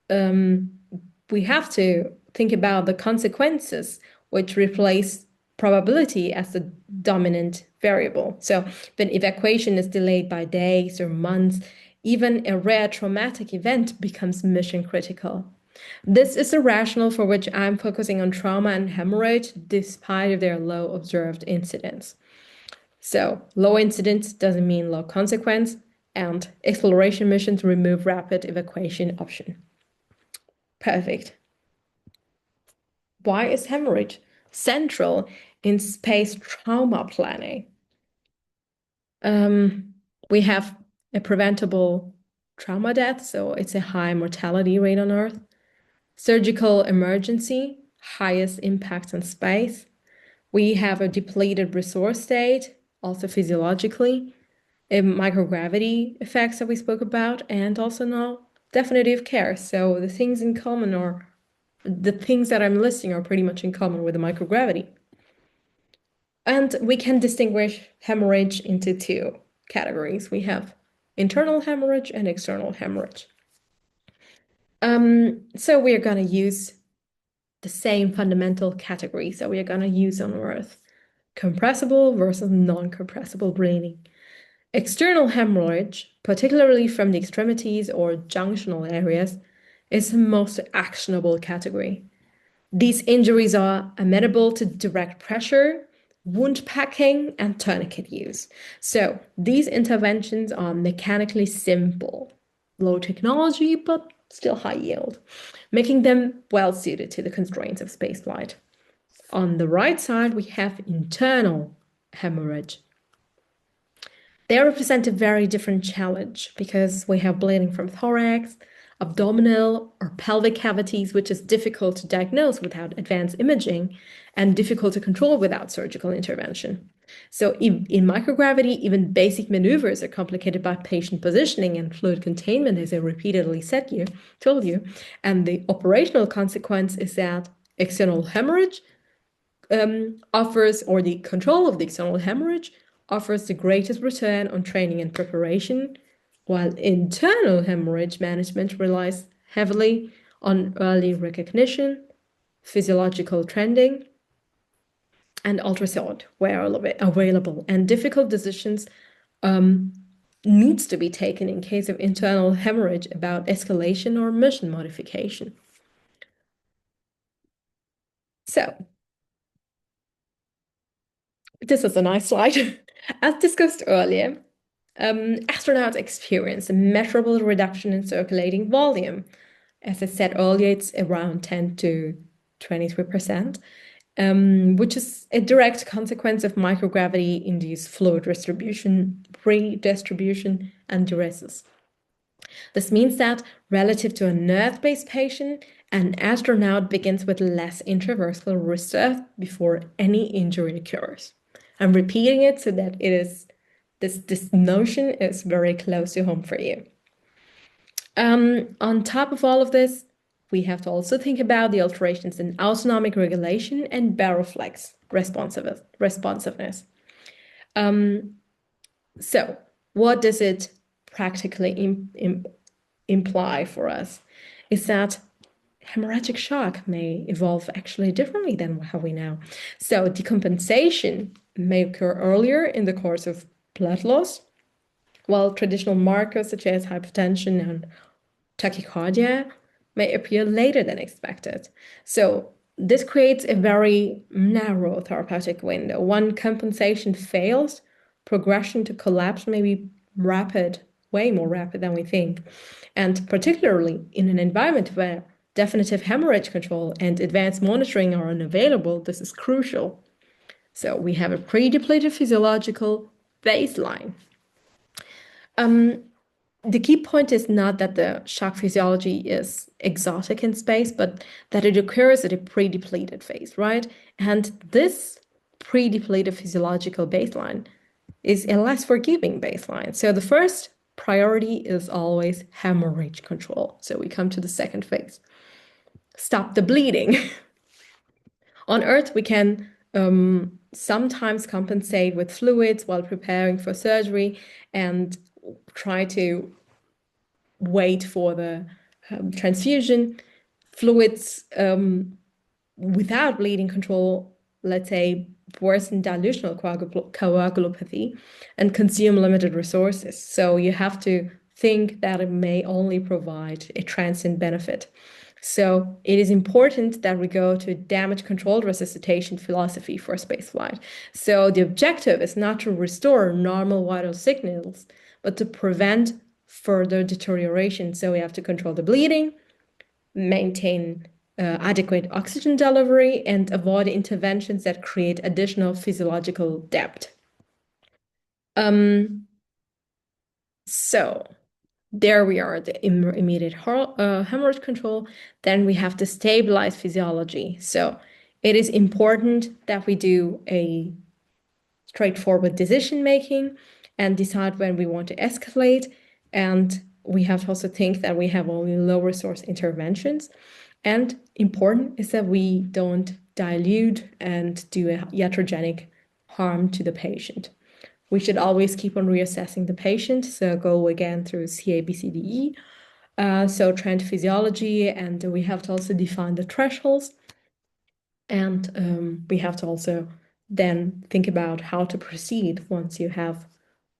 we have to think about the consequences, which replace probability as the dominant variable. So when evacuation is delayed by days or months, even a rare traumatic event becomes mission critical. This is the rationale for which I'm focusing on trauma and hemorrhage despite their low observed incidence. So low incidence doesn't mean low consequence, and exploration missions remove rapid evacuation option. Perfect. Why is hemorrhage central in space trauma planning? We have a preventable trauma death, so it's a high mortality rate on Earth. Surgical emergency, highest impact on space. We have a depleted resource state, also physiologically, microgravity effects that we spoke about, and also now definitive care. So the things in common, or the things that I'm listing, are pretty much in common with the microgravity. And we can distinguish hemorrhage into two categories. We have internal hemorrhage and external hemorrhage. So we are going to use the same fundamental categories that we are going to use on Earth: compressible versus non-compressible bleeding. External hemorrhage, particularly from the extremities or junctional areas, is the most actionable category. These injuries are amenable to direct pressure, wound packing, and tourniquet use. So these interventions are mechanically simple, low technology, but still high yield, making them well suited to the constraints of spaceflight. On the right side, we have internal hemorrhage. They represent a very different challenge because we have bleeding from thorax, abdominal, or pelvic cavities, which is difficult to diagnose without advanced imaging and difficult to control without surgical intervention. So in microgravity, even basic maneuvers are complicated by patient positioning and fluid containment, as I repeatedly told you. And the operational consequence is that external hemorrhage offers, or the control of the external hemorrhage offers the greatest return on training and preparation, while internal hemorrhage management relies heavily on early recognition, physiological trending, and ultrasound where available, and difficult decisions needs to be taken in case of internal hemorrhage about escalation or mission modification. So this is a nice slide. As discussed earlier, astronauts experience a measurable reduction in circulating volume. As I said earlier, it's around 10 to 23%, which is a direct consequence of microgravity-induced fluid redistribution, and diuresis. This means that relative to an Earth-based patient, an astronaut begins with less intraversal reserve before any injury occurs. I'm repeating it so that this notion is very close to home for you. On top of all of this, we have to also think about the alterations in autonomic regulation and baroflex responsiveness. So what does it practically imply for us? Is that hemorrhagic shock may evolve actually differently than how we know. So decompensation may occur earlier in the course of blood loss, while traditional markers such as hypertension and tachycardia may appear later than expected. So this creates a very narrow therapeutic window. When compensation fails, progression to collapse may be rapid, way more rapid than we think. And particularly in an environment where definitive hemorrhage control and advanced monitoring are unavailable, this is crucial. So we have a pre-depleted physiological baseline. The key point is not that the shock physiology is exotic in space, but that it occurs at a pre-depleted phase, right? And this pre-depleted physiological baseline is a less forgiving baseline. So the first priority is always hemorrhage control. So we come to the second phase. Stop the bleeding. On Earth, we can sometimes compensate with fluids while preparing for surgery and try to wait for the transfusion. Fluids without bleeding control, let's say, worsen dilutional coagulopathy and consume limited resources. So you have to think that it may only provide a transient benefit. So it is important that we go to damage-controlled resuscitation philosophy for spaceflight. So the objective is not to restore normal vital signals, but to prevent further deterioration. So we have to control the bleeding, maintain adequate oxygen delivery, and avoid interventions that create additional physiological depth. So there we are, the immediate hemorrhage control. Then we have to stabilize physiology. So it is important that we do a straightforward decision making and decide when we want to escalate. And we have to also think that we have only low resource interventions. And important is that we don't dilute and do a iatrogenic harm to the patient. We should always keep on reassessing the patient. So go again through CABCDE. So trend physiology, and we have to also define the thresholds. And we have to also then think about how to proceed once you have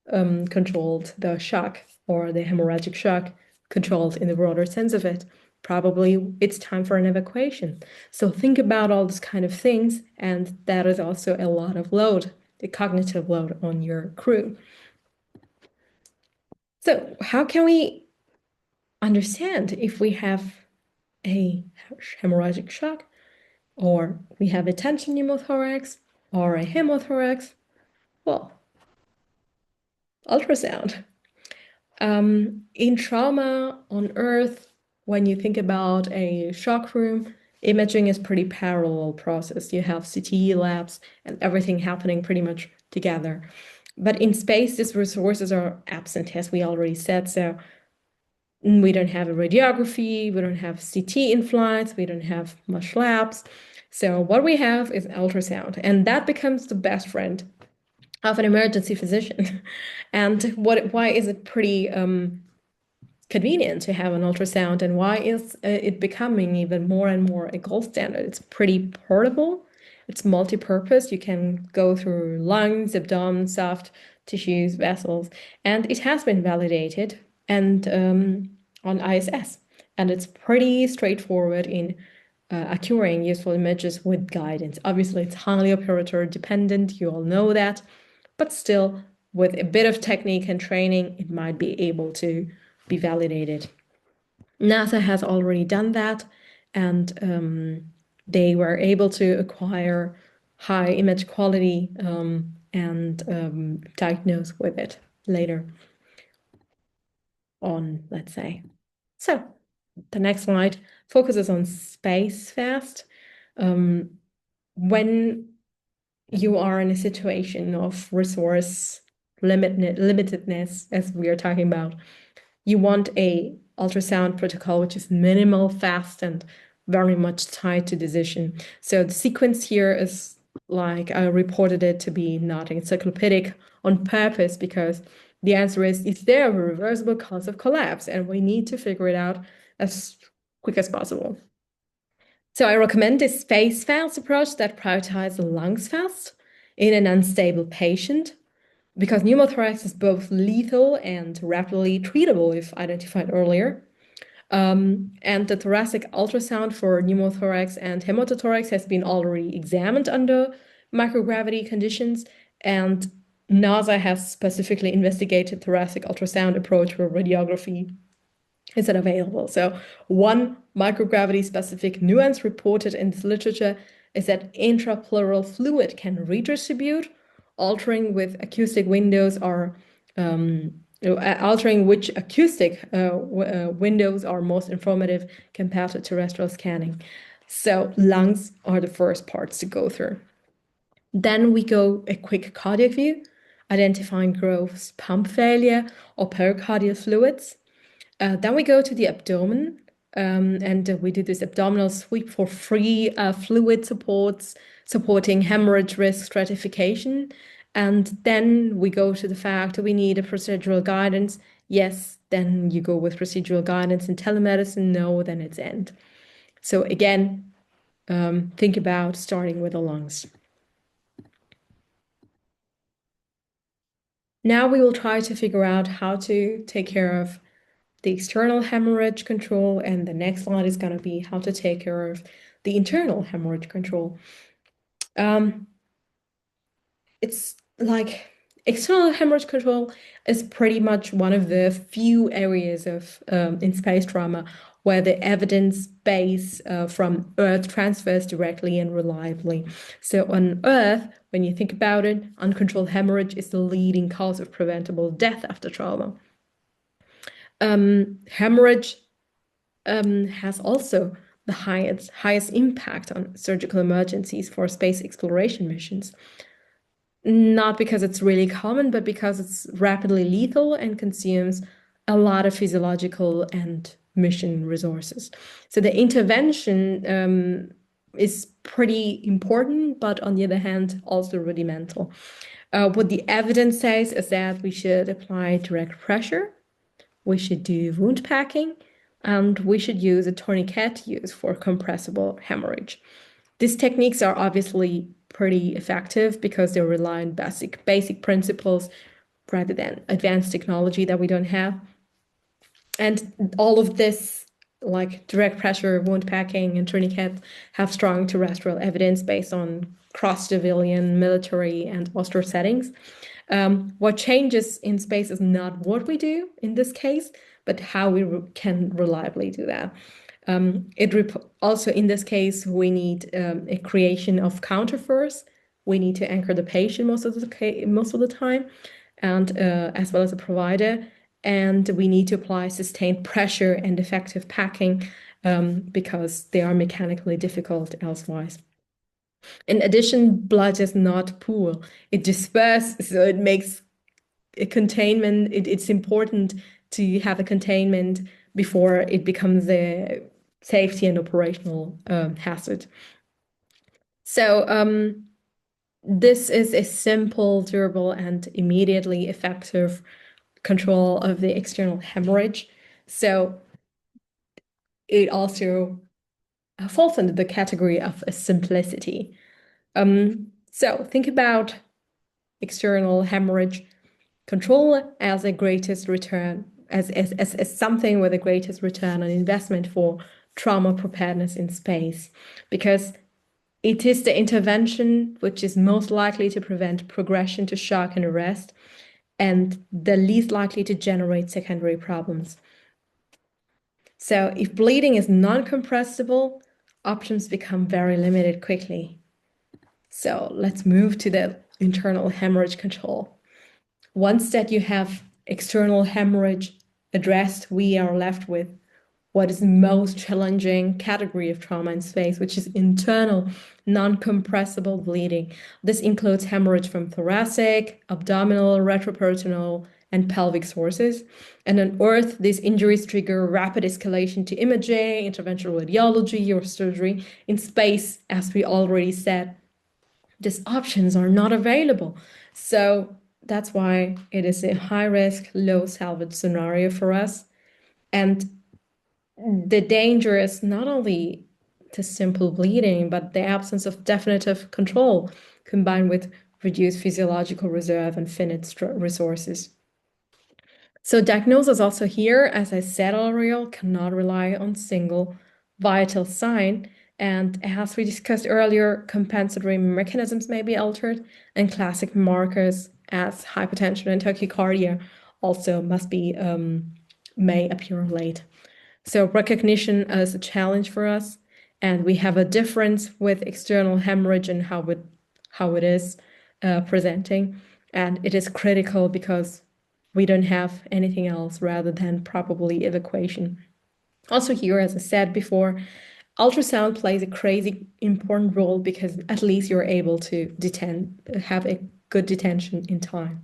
controlled the shock or the hemorrhagic shock, controlled in the broader sense of it. Probably it's time for an evacuation. So think about all these kind of things, and that is also a lot of load, the cognitive load on your crew. So how can we understand if we have a hemorrhagic shock, or we have a tension pneumothorax, or a hemothorax? Well, ultrasound. In trauma on Earth, when you think about a shock room, imaging is pretty parallel process. You have CT labs and everything happening pretty much together. But in space, these resources are absent, as we already said. So we don't have a radiography, we don't have CT in flights, we don't have much labs. So what we have is ultrasound, and that becomes the best friend of an emergency physician. And why is it pretty convenient to have an ultrasound, and why is it becoming even more and more a gold standard? It's pretty portable, it's multi-purpose. You can go through lungs, abdomen, soft tissues, vessels, and it has been validated and on ISS, and it's pretty straightforward in acquiring useful images with guidance. Obviously, it's highly operator dependent, you all know that, but still, with a bit of technique and training, it might be able to be validated. NASA has already done that, and they were able to acquire high image quality and diagnose with it later on, let's say. So the next slide focuses on space fast. When you are in a situation of resource limitedness, as we are talking about, you want a ultrasound protocol which is minimal, fast, and very much tied to decision. So the sequence here is like I reported it to be not encyclopedic on purpose, because the answer is there a reversible cause of collapse? And we need to figure it out as quick as possible. So I recommend this phase fast approach that prioritizes the lungs fast in an unstable patient, because pneumothorax is both lethal and rapidly treatable if identified earlier. And the thoracic ultrasound for pneumothorax and hemotothorax has been already examined under microgravity conditions, and NASA has specifically investigated thoracic ultrasound approach where radiography is available. So one microgravity specific nuance reported in this literature is that intrapleural fluid can redistribute, altering with acoustic windows or altering which acoustic windows are most informative compared to terrestrial scanning. So lungs are the first parts to go through. Then we go a quick cardiac view. identifying growths, pump failure, or pericardial fluids. Then we go to the abdomen, and we do this abdominal sweep for free fluid supports, supporting hemorrhage risk stratification. And then we go to the fact that we need a procedural guidance. Yes, then you go with procedural guidance and telemedicine. No, then it's end. So again, think about starting with the lungs. Now we will try to figure out how to take care of the external hemorrhage control, and the next slide is going to be how to take care of the internal hemorrhage control. It's like external hemorrhage control is pretty much one of the few areas of in space trauma where the evidence base from Earth transfers directly and reliably. So on Earth, when you think about it, uncontrolled hemorrhage is the leading cause of preventable death after trauma. Hemorrhage has also the highest impact on surgical emergencies for space exploration missions. Not because it's really common, but because it's rapidly lethal and consumes a lot of physiological and mission resources. So the intervention is pretty important, but on the other hand, also rudimental. What the evidence says is that we should apply direct pressure, we should do wound packing, and we should use a tourniquet used for compressible hemorrhage. These techniques are obviously pretty effective because they rely on basic principles rather than advanced technology that we don't have. And all of this, like direct pressure, wound packing, and tourniquet, have strong terrestrial evidence based on cross-civilian, military, and austere settings. What changes in space is not what we do in this case, but how we can reliably do that. Also, in this case, we need a creation of counterforce. We need to anchor the patient most of the time, and as well as a provider. And we need to apply sustained pressure and effective packing because they are mechanically difficult elsewise. In addition, blood is not pool. It disperses, so it makes a containment. It's important to have a containment before it becomes a safety and operational hazard. So this is a simple, durable, and immediately effective control of the external hemorrhage. So it also falls under the category of a simplicity. So think about external hemorrhage control as a greatest return, as something with the greatest return on investment for trauma preparedness in space, because it is the intervention which is most likely to prevent progression to shock and arrest, and the least likely to generate secondary problems. So if bleeding is non-compressible, options become very limited quickly. So let's move to the internal hemorrhage control. Once that you have external hemorrhage addressed, we are left with what is the most challenging category of trauma in space, which is internal non-compressible bleeding. This includes hemorrhage from thoracic, abdominal, retroperitoneal, and pelvic sources. And on Earth, these injuries trigger rapid escalation to imaging, interventional radiology, or surgery. In space, as we already said, these options are not available. So that's why it is a high risk, low salvage scenario for us. And the danger is not only the simple bleeding, but the absence of definitive control combined with reduced physiological reserve and finite resources. So diagnosis also here, as I said already, cannot rely on single vital sign. And as we discussed earlier, compensatory mechanisms may be altered, and classic markers as hypertension and tachycardia also may appear late. So recognition is a challenge for us, and we have a difference with external hemorrhage and how it is presenting, and it is critical because we don't have anything else rather than probably evacuation. Also here, as I said before, ultrasound plays a crazy important role because at least you're able to have a good detention in time.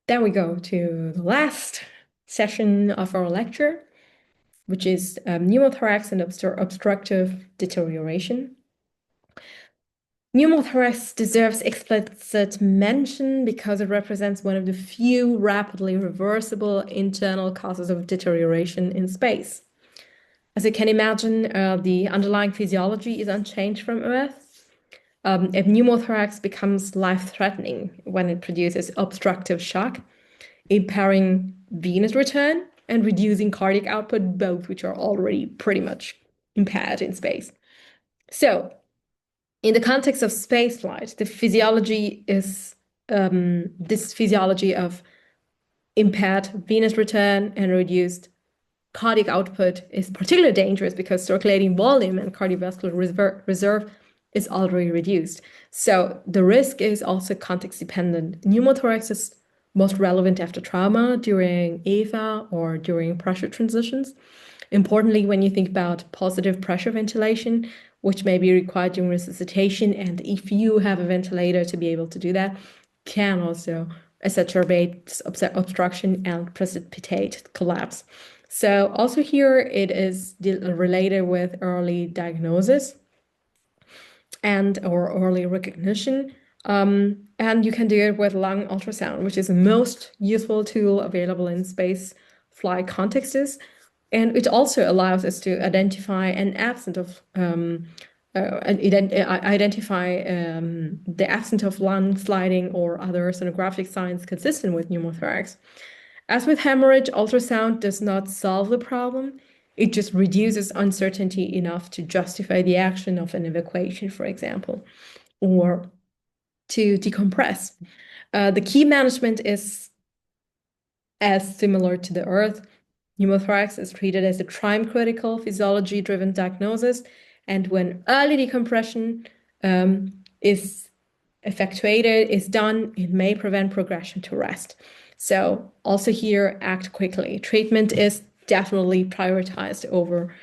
Then we go to the last session of our lecture, which is pneumothorax and obstructive deterioration. Pneumothorax deserves explicit mention because it represents one of the few rapidly reversible internal causes of deterioration in space. As you can imagine, the underlying physiology is unchanged from Earth. If pneumothorax becomes life-threatening when it produces obstructive shock, impairing venous return and reducing cardiac output, both which are already pretty much impaired in space. So, in the context of spaceflight, the physiology is this physiology of impaired venous return and reduced cardiac output is particularly dangerous because circulating volume and cardiovascular reserve is already reduced. So the risk is also context dependent. Pneumothorax is most relevant after trauma, during EVA, or during pressure transitions. Importantly, when you think about positive pressure ventilation, which may be required during resuscitation, and if you have a ventilator to be able to do that, can also exacerbate obstruction and precipitate collapse. So also here it is related with early diagnosis and or early recognition. And you can do it with lung ultrasound, which is the most useful tool available in space flight contexts. And it also allows us to identify an absence of identify the absence of lung sliding or other sonographic signs consistent with pneumothorax. As with hemorrhage, ultrasound does not solve the problem. It just reduces uncertainty enough to justify the action of an evacuation, for example, or to decompress. The key management is as similar to the Earth. Pneumothorax is treated as a time-critical physiology-driven diagnosis, and when early decompression is effectuated, is done, it may prevent progression to rest. So also here, act quickly. Treatment is definitely prioritized over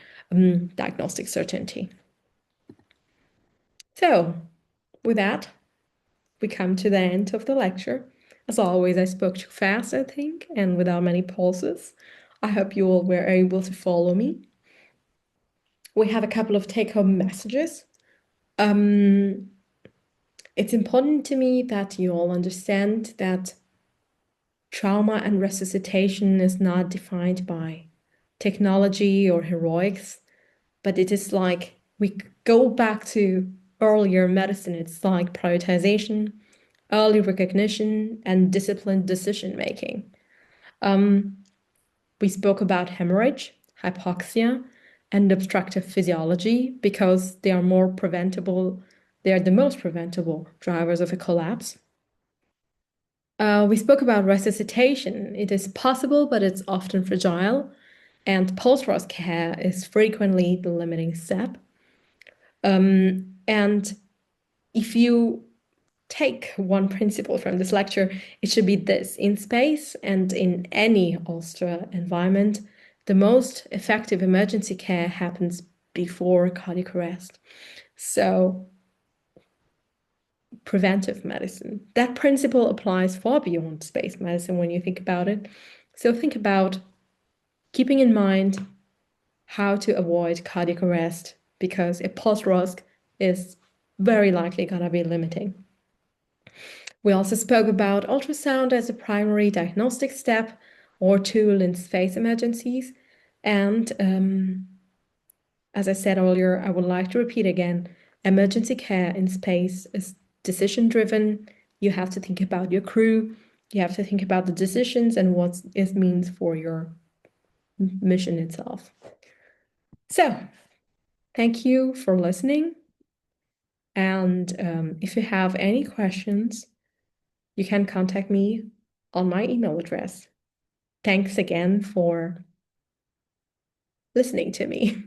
diagnostic certainty. So with that, we come to the end of the lecture. As always, I spoke too fast, I think, and without many pauses. I hope you all were able to follow me. We have a couple of take-home messages. It's important to me that you all understand that trauma and resuscitation is not defined by technology or heroics, but it is like we go back to earlier medicine. It's like prioritization, early recognition, and disciplined decision making. We spoke about hemorrhage, hypoxia, and obstructive physiology because they are more preventable. They are the most preventable drivers of a collapse. We spoke about resuscitation. It is possible, but it's often fragile, and post-ROS care is frequently the limiting step. And if you take one principle from this lecture, it should be this: in space and in any ultra environment, the most effective emergency care happens before cardiac arrest. So preventive medicine. That principle applies far beyond space medicine when you think about it. So think about keeping in mind how to avoid cardiac arrest because a post-ROSC is very likely going to be limiting. We also spoke about ultrasound as a primary diagnostic step or tool in space emergencies. And as I said earlier, I would like to repeat again, emergency care in space is decision-driven. You have to think about your crew. You have to think about the decisions and what it means for your mission itself. So, thank you for listening. And if you have any questions, you can contact me on my email address. Thanks again for listening to me.